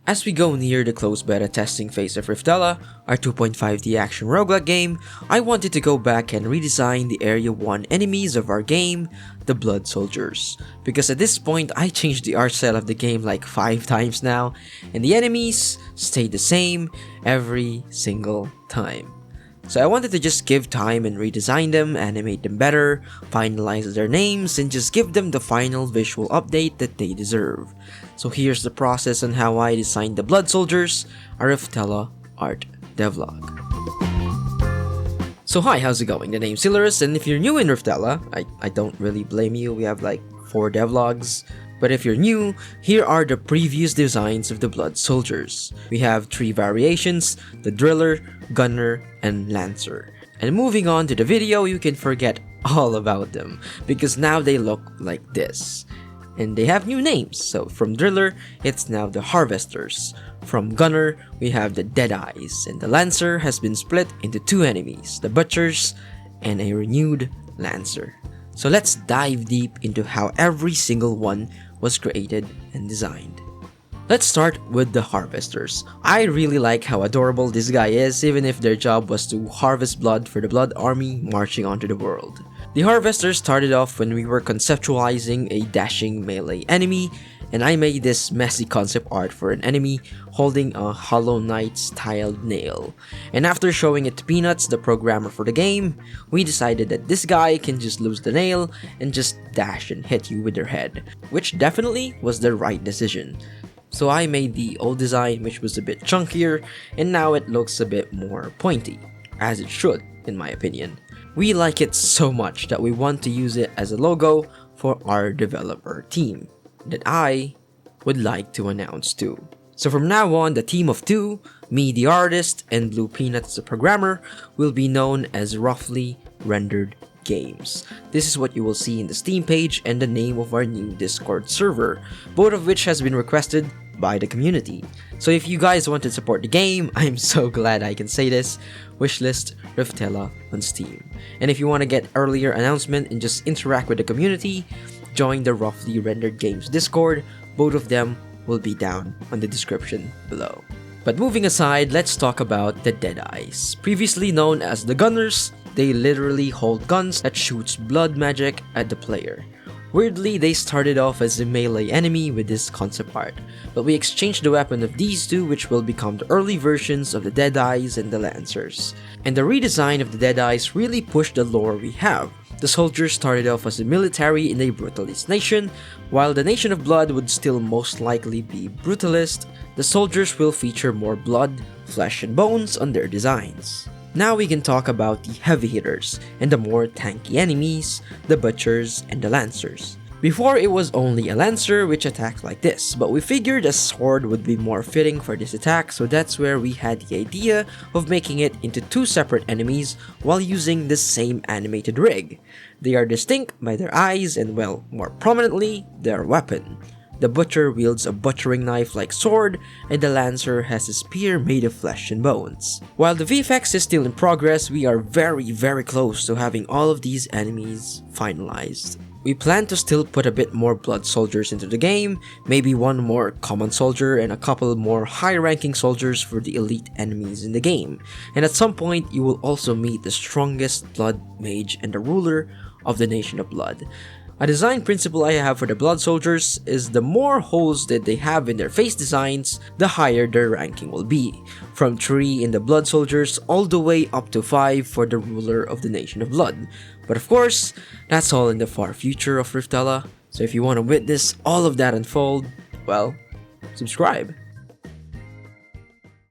As we go near the closed beta testing phase of Riftella, our 2.5D action roguelike game, I wanted to go back and redesign the Area 1 enemies of our game, the Blood Soldiers. Because at this point, I changed the art style of the game like 5 times now, and the enemies stayed the same every single time. So I wanted to just give time and redesign them, animate them better, finalize their names, and just give them the final visual update that they deserve. So here's the process on how I designed the Blood Soldiers, a Riftella Art Devlog. So hi, how's it going? The name's Hilarious, and if you're new in Riftella, I don't really blame you, we have like 4 devlogs. But if you're new, here are the previous designs of the Blood Soldiers. We have 3 variations, the Driller, Gunner, and Lancer. And moving on to the video, you can forget all about them, because now they look like this. And they have new names, so from Driller, it's now the Harvesters. From Gunner, we have the Deadeyes, and the Lancer has been split into 2 enemies, the Butchers, and a renewed Lancer. So let's dive deep into how every single one was created and designed. Let's start with the Harvesters. I really like how adorable this guy is, even if their job was to harvest blood for the Blood Army marching onto the world. The Harvesters started off when we were conceptualizing a dashing melee enemy, and I made this messy concept art for an enemy holding a Hollow Knight styled nail. And after showing it to Peanuts, the programmer for the game, we decided that this guy can just lose the nail and just dash and hit you with their head, which definitely was the right decision. So I made the old design, which was a bit chunkier, and now it looks a bit more pointy, as it should, in my opinion. We like it so much that we want to use it as a logo for our developer team, that I would like to announce too. So from now on, the team of 2, me the artist and Blue Peanuts the programmer, will be known as Roughly Rendered Games. This is what you will see in the Steam page and the name of our new Discord server, both of which has been requested by the community. So if you guys want to support the game, I'm so glad I can say this, Wishlist Riftella on Steam. And if you want to get earlier announcement and just interact with the community, join the Roughly Rendered Games Discord. Both of them will be down on the description below. But moving aside, let's talk about the Deadeyes. Previously known as the Gunners, they literally hold guns that shoots blood magic at the player. Weirdly, they started off as a melee enemy with this concept art, but we exchanged the weapon of these 2, which will become the early versions of the Deadeyes and the Lancers. And the redesign of the Deadeyes really pushed the lore we have. The soldiers started off as a military in a brutalist nation, while the Nation of Blood would still most likely be brutalist. The soldiers will feature more blood, flesh, and bones on their designs. Now we can talk about the heavy hitters and the more tanky enemies, the Butchers and the Lancers. Before, it was only a Lancer which attacked like this, but we figured a sword would be more fitting for this attack, so that's where we had the idea of making it into 2 separate enemies while using the same animated rig. They are distinct by their eyes and, well, more prominently, their weapon. The Butcher wields a butchering knife-like sword, and the Lancer has a spear made of flesh and bones. While the VFX is still in progress, we are very close to having all of these enemies finalized. We plan to still put a bit more Blood Soldiers into the game, maybe 1 more common soldier and a couple more high-ranking soldiers for the elite enemies in the game. And at some point, you will also meet the strongest Blood Mage and the ruler of the Nation of Blood. A design principle I have for the Blood Soldiers is the more holes that they have in their face designs, the higher their ranking will be. From 3 in the Blood Soldiers all the way up to 5 for the ruler of the Nation of Blood. But of course, that's all in the far future of Riftella, so if you want to witness all of that unfold, well, subscribe.